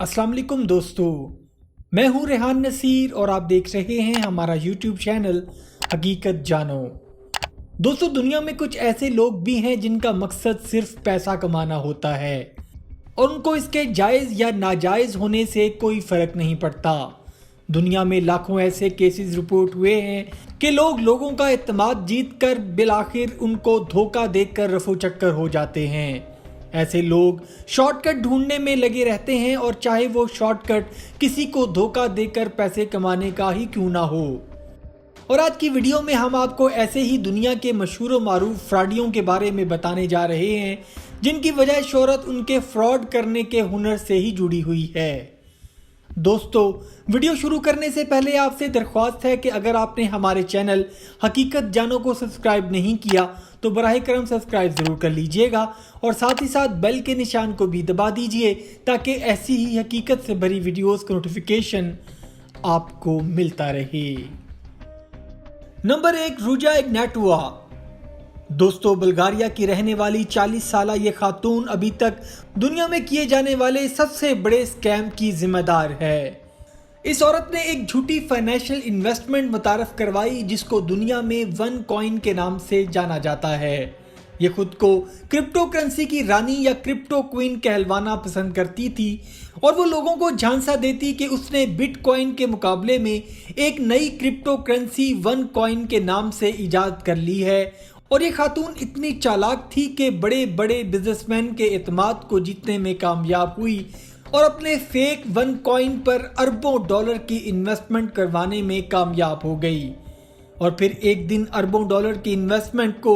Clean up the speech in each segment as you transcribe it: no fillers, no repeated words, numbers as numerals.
अस्सलाम वालेकुम दोस्तों, मैं हूं रेहान नसीर और आप देख रहे हैं हमारा यूट्यूब चैनल हकीकत जानो। दोस्तों, दुनिया में कुछ ऐसे लोग भी हैं जिनका मकसद सिर्फ पैसा कमाना होता है और उनको इसके जायज़ या नाजायज़ होने से कोई फ़र्क नहीं पड़ता। दुनिया में लाखों ऐसे केसेस रिपोर्ट हुए हैं कि लोग लोगों का एतमाद जीत कर बिलाखिर उनको धोखा देकर रफू चक्कर हो जाते हैं। ऐसे लोग शॉर्टकट ढूंढने में लगे रहते हैं और चाहे वो शॉर्टकट किसी को धोखा देकर पैसे कमाने का ही क्यों ना हो। और आज की वीडियो में हम आपको ऐसे ही दुनिया के मशहूर और मारूफ फ्रॉडियों के बारे में बताने जा रहे हैं जिनकी वजह शोहरत उनके फ्रॉड करने के हुनर से ही जुड़ी हुई है। दोस्तों, वीडियो शुरू करने से पहले आपसे दरख्वास्त है कि अगर आपने हमारे चैनल हकीकत जानो को सब्सक्राइब नहीं किया तो बराह करम सब्सक्राइब ज़रूर कर लीजिएगा और साथ ही साथ बेल के निशान को भी दबा दीजिए ताकि ऐसी ही हकीकत से भरी वीडियोस का नोटिफिकेशन आपको मिलता रहे। Number 1, Ruja Ignatova. दोस्तों, बुल्गारिया की रहने वाली 40 साला ये खातून अभी तक दुनिया में किए जाने वाले सबसे बड़े स्कैम की जिम्मेदार है। इस औरत ने एक झूठी फाइनेंशियल इन्वेस्टमेंट मुतारफ करवाई जिसको दुनिया में वन कॉइन के नाम से जाना जाता है। ये खुद को क्रिप्टो करेंसी की रानी या क्रिप्टो क्वीन कहलवाना पसंद करती थी और वो लोगों को झांसा देती कि उसने बिटकॉइन के मुकाबले में एक नई क्रिप्टो करेंसी वन कॉइन के नाम से इजाद कर ली है। और ये खातून इतनी चालाक थी कि बड़े बड़े बिजनेसमैन के एतमाद को जीतने में कामयाब हुई और अपने फेक वन कॉइन पर अरबों डॉलर की इन्वेस्टमेंट करवाने में कामयाब हो गई। और फिर एक दिन अरबों डॉलर की इन्वेस्टमेंट को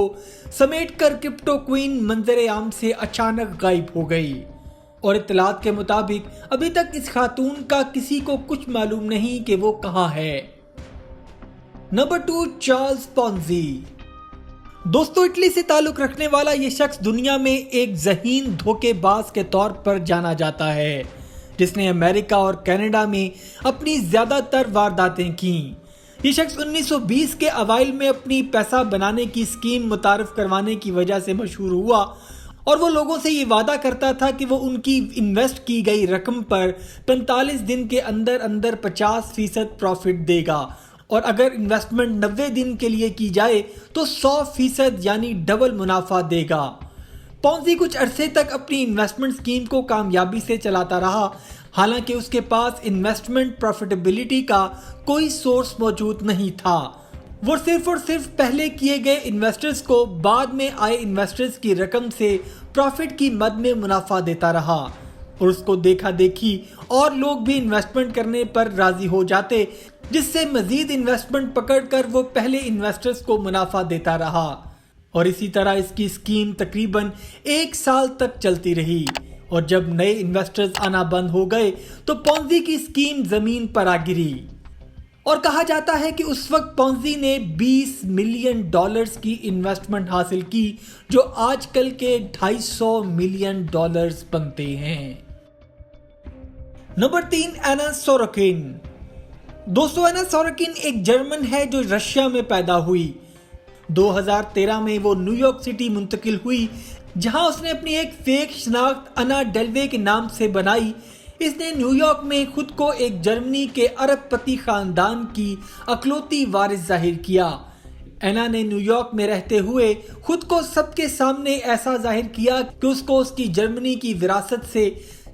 समेटकर क्रिप्टो क्वीन मंजर आम से अचानक गायब हो गई। और इत्तलात के मुताबिक अभी तक इस खातून का किसी को कुछ मालूम नहीं कि वो कहाँ है। Number 2, Charles Ponzi. दोस्तों, इटली से ताल्लुक रखने वाला ये शख्स दुनिया में एक ज़हीन धोखेबाज के तौर पर जाना जाता है जिसने अमेरिका और कनाडा में अपनी ज़्यादातर वारदातें की। ये शख्स 1920 के अवाइल में अपनी पैसा बनाने की स्कीम मुतारफ करवाने की वजह से मशहूर हुआ और वो लोगों से ये वादा करता था कि वो उनकी इन्वेस्ट की गई रकम पर 45 दिन के अंदर अंदर 50% प्रॉफिट देगा और अगर इन्वेस्टमेंट 90 दिन के लिए की जाए तो 100% यानी डबल मुनाफा देगा। पोंजी कुछ अरसे तक अपनी इन्वेस्टमेंट स्कीम को कामयाबी से चलाता रहा, हालांकि उसके पास इन्वेस्टमेंट प्रॉफिटेबिलिटी का कोई सोर्स मौजूद नहीं था। वो सिर्फ और सिर्फ पहले किए गए इन्वेस्टर्स को बाद में आए इन्वेस्टर्स की रकम से प्रॉफिट की मद में मुनाफा देता रहा और उसको देखा देखी और लोग भी इन्वेस्टमेंट करने पर राजी हो जाते जिससे मजीद इन्वेस्टमेंट पकड़कर वो पहले इन्वेस्टर्स को मुनाफा देता रहा। और इसी तरह इसकी स्कीम तकरीबन 1 साल तक चलती रही और जब नए इन्वेस्टर्स आना बंद हो गए तो पोंजी की स्कीम जमीन पर आ गिरी। और कहा जाता है कि उस वक्त पोंजी ने $20 मिलियन की इन्वेस्टमेंट हासिल की जो आजकल के $250 मिलियन बनते हैं। नंबर 3, एना सोरोकिन। दोस्तों, एना सोरोकिन एक जर्मन है जो रशिया में पैदा हुई। 2013 में वो न्यूयॉर्क सिटी मुंतकिल हुई जहां उसने अपनी एक फेक शनाख्त अना डेल्वे के नाम से बनाई। इसने न्यूयॉर्क में खुद को एक जर्मनी के अरबपति खानदान की अकलौती वारिस जाहिर किया। एना ने न्यूयॉर्क में रहते हुए खुद को सबके सामने ऐसा जाहिर किया कि उसको उसकी जर्मनी की विरासत से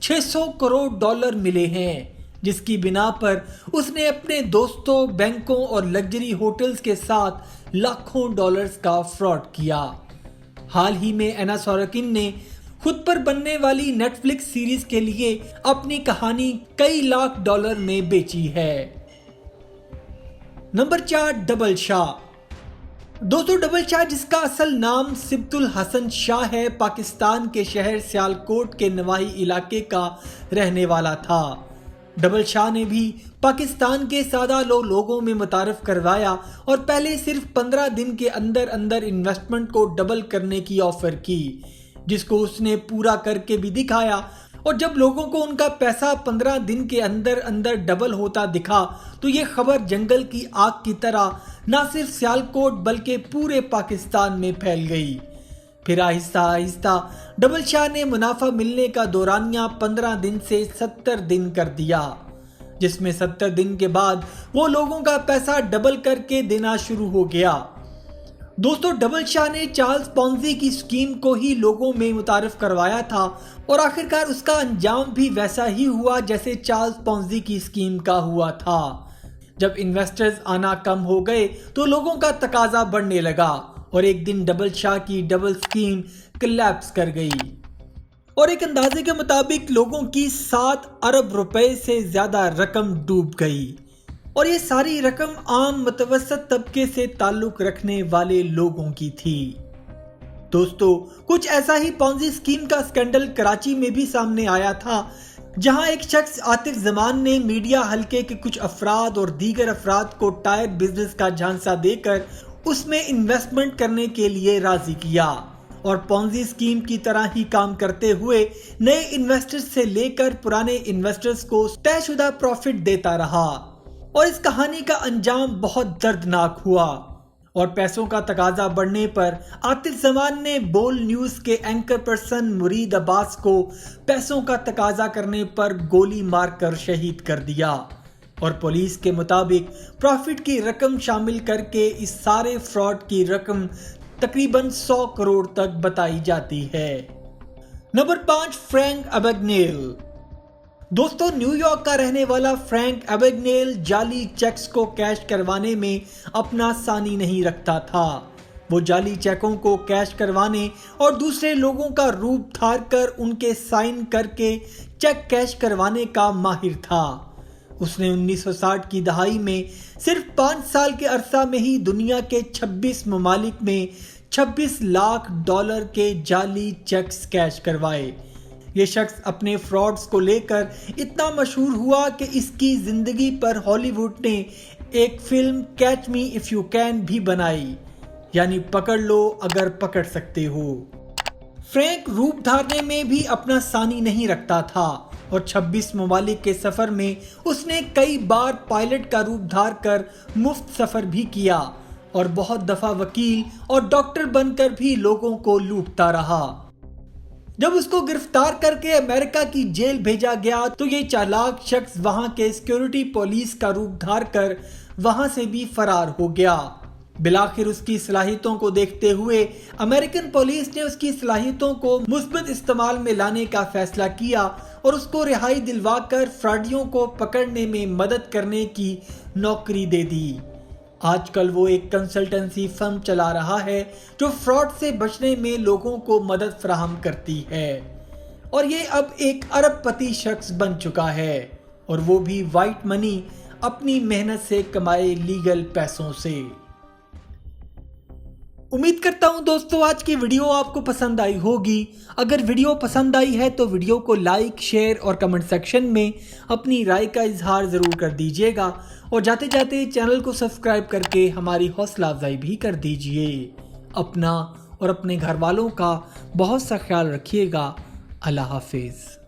$600 करोड़ मिले हैं, जिसकी बिना पर उसने अपने दोस्तों, बैंकों और लग्जरी होटल्स के साथ लाखों डॉलर्स का फ्रॉड किया। हाल ही में एना सोरोकिन ने खुद पर बनने वाली नेटफ्लिक्स सीरीज के लिए अपनी कहानी कई लाख डॉलर में बेची है। Number 4, double Shah. दोस्तों, डबल शाह जिसका असल नाम सिब्तुल हसन शाह है, पाकिस्तान के शहर सियालकोट के नवाही इलाके का रहने वाला था। डबल शाह ने भी पाकिस्तान के सादा लोगों में मुतारफ करवाया और पहले सिर्फ 15 दिन के अंदर अंदर इन्वेस्टमेंट को डबल करने की ऑफर की, जिसको उसने पूरा करके भी दिखाया। और जब लोगों को उनका पैसा 15 दिन के अंदर अंदर डबल होता दिखा तो ये खबर जंगल की आग की तरह न सिर्फ सियालकोट बल्कि पूरे पाकिस्तान में फैल गई। پھر آہستہ آہستہ ڈبل شاہ نے منافع ملنے کا دورانیہ 15 دن سے 70 دن کر دیا، جس میں 70 دن کے بعد وہ لوگوں کا پیسہ ڈبل کر کے دینا شروع ہو گیا۔ دوستو، ڈبل شاہ نے چارلز پونزی کی اسکیم کو ہی لوگوں میں متعارف کروایا تھا اور آخرکار اس کا انجام بھی ویسا ہی ہوا جیسے چارلز پونزی کی اسکیم کا ہوا تھا۔ جب انویسٹرز آنا کم ہو گئے تو لوگوں کا تقاضا بڑھنے لگا اور ایک دن ڈبل شاہ کی ڈبل اسکیم کلیپس کر گئی اور ایک اندازے کے مطابق لوگوں کی 7 ارب روپے سے زیادہ رقم ڈوب گئی، اور یہ ساری رقم عام متوسط طبقے سے تعلق رکھنے والے لوگوں کی تھی۔ دوستو، کچھ ایسا ہی پونزی اسکیم کا اسکینڈل کراچی میں بھی سامنے آیا تھا، جہاں ایک شخص عاطف زمان نے میڈیا حلقے کے کچھ افراد اور دیگر افراد کو ٹائر بزنس کا جھانسا دے کر اس میں انویسٹمنٹ کرنے کے لیے راضی کیا اور پونزی اسکیم کی طرح ہی کام کرتے ہوئے نئے انویسٹرز سے لے کر پرانے انویسٹرز کو طے شدہ پروفٹ دیتا رہا، اور اس کہانی کا انجام بہت دردناک ہوا، اور پیسوں کا تقاضا بڑھنے پر عاطف زمان نے بول نیوز کے اینکر پرسن مرید عباس کو پیسوں کا تقاضا کرنے پر گولی مار کر شہید کر دیا، اور پولیس کے مطابق پروفٹ کی رقم شامل کر کے اس سارے فراڈ کی رقم تقریباً 100 کروڑ تک بتائی جاتی ہے۔ Number 5، Frank Abagnale. دوستو، نیو یارک کا رہنے والا فرینک ابیگنیل جعلی چیکس کو کیش کروانے میں اپنا ثانی نہیں رکھتا تھا۔ وہ جعلی چیکوں کو کیش کروانے اور دوسرے لوگوں کا روپ دھار کر ان کے سائن کر کے چیک کیش کروانے کا ماہر تھا۔ اس نے 1960 کی دہائی میں صرف 5 سال کے عرصہ میں ہی دنیا کے 26 ممالک میں $26 لاکھ کے جعلی چیکس کیش کروائے۔ یہ شخص اپنے فراڈز کو لے کر اتنا مشہور ہوا کہ اس کی زندگی پر ہالی ووڈ نے ایک film catch me if you can بھی بنائی، یعنی پکڑ لو اگر پکڑ سکتے ہو۔ فرینک روپ دھارنے میں بھی اپنا ثانی نہیں رکھتا تھا اور 26 ممالک کے سفر میں اس نے کئی بار پائلٹ کا روپ دھار کر مفت سفر بھی کیا اور بہت دفعہ وکیل اور ڈاکٹر بن کر بھی لوگوں کو لوٹتا رہا۔ جب اس کو گرفتار کر کے امریکہ کی جیل بھیجا گیا تو یہ چالاک شخص وہاں کے سیکیورٹی پولیس کا روپ دھار کر وہاں سے بھی فرار ہو گیا۔ بالآخر اس کی صلاحیتوں کو دیکھتے ہوئے امریکن پولیس نے اس کی صلاحیتوں کو مثبت استعمال میں لانے کا فیصلہ کیا اور اس کو رہائی دلوا کر فراڈیوں کو پکڑنے میں مدد کرنے کی نوکری دے دی۔ آج کل وہ ایک کنسلٹنسی فرم چلا رہا ہے جو فراڈ سے بچنے میں لوگوں کو مدد فراہم کرتی ہے، اور یہ اب ایک ارب پتی شخص بن چکا ہے، اور وہ بھی وائٹ منی، اپنی محنت سے کمائے لیگل پیسوں سے۔ امید کرتا ہوں دوستو آج کی ویڈیو آپ کو پسند آئی ہوگی۔ اگر ویڈیو پسند آئی ہے تو ویڈیو کو لائک، شیئر اور کمنٹ سیکشن میں اپنی رائے کا اظہار ضرور کر دیجیے گا، اور جاتے جاتے چینل کو سبسکرائب کر کے ہماری حوصلہ افزائی بھی کر دیجیے۔ اپنا اور اپنے گھر والوں کا بہت سا خیال رکھیے گا۔ اللہ حافظ۔